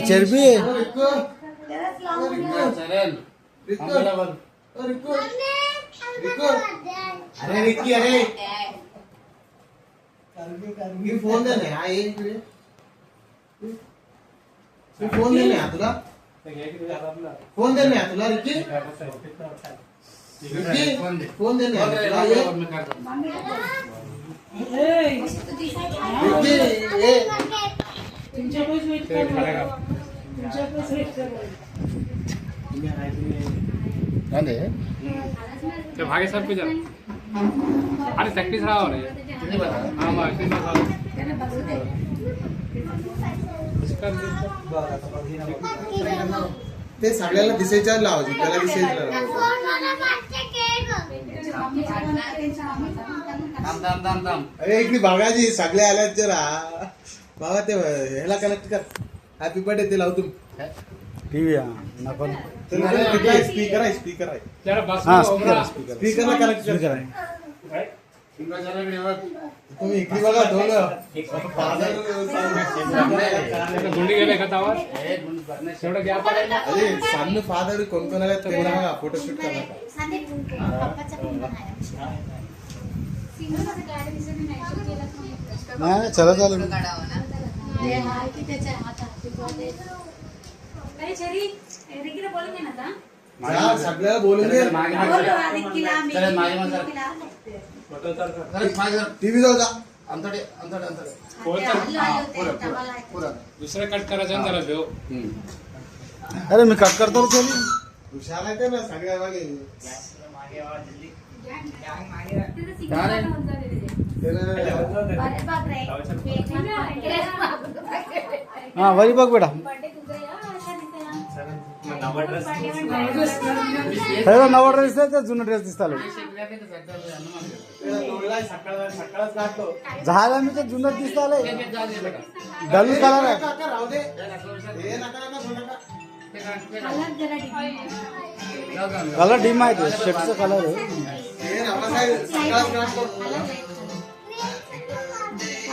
चरबी अरे रिक्की अरे फोन दे ना फोन दे ना तुला फोन दे ना तुला रिक्की फोन दे ना भागे सर कुछ अरे प्रैक्टिस रहा हो रे हां ते सगळ्याला दिसायच्या लावायची त्याला दिसायचं अरे इकडे बघायची सगळे आल्यात जरा बाबा ते ह्याला कनेक्ट कर हॅपी बर्थडे ते लावतो टीव्ही नको स्पीकर आहे स्पीकर आहे स्पीकरला कनेक्ट कर तुम्ही इकडे बघा दोन गुंडी गेले का तावर तेवढं गॅप आला अरे सामने फादर कोण कोण आले ते बघा फोटोशूट करणार नाही चला चालेल सगळ्याला बोलून घे टीव्ही जाऊ जा दुसरं कट करायचं जरा भेव अरे मी कट करतो चल हुशार आहे ना सगळ्या मागे हा वरी बघ बेटा नवा ड्रेस दिसत जुना ड्रेस दिसता झाला मी तर जुनच दिसता डल कलर आहे कलर डिम आहे शर्टचा कलर आहे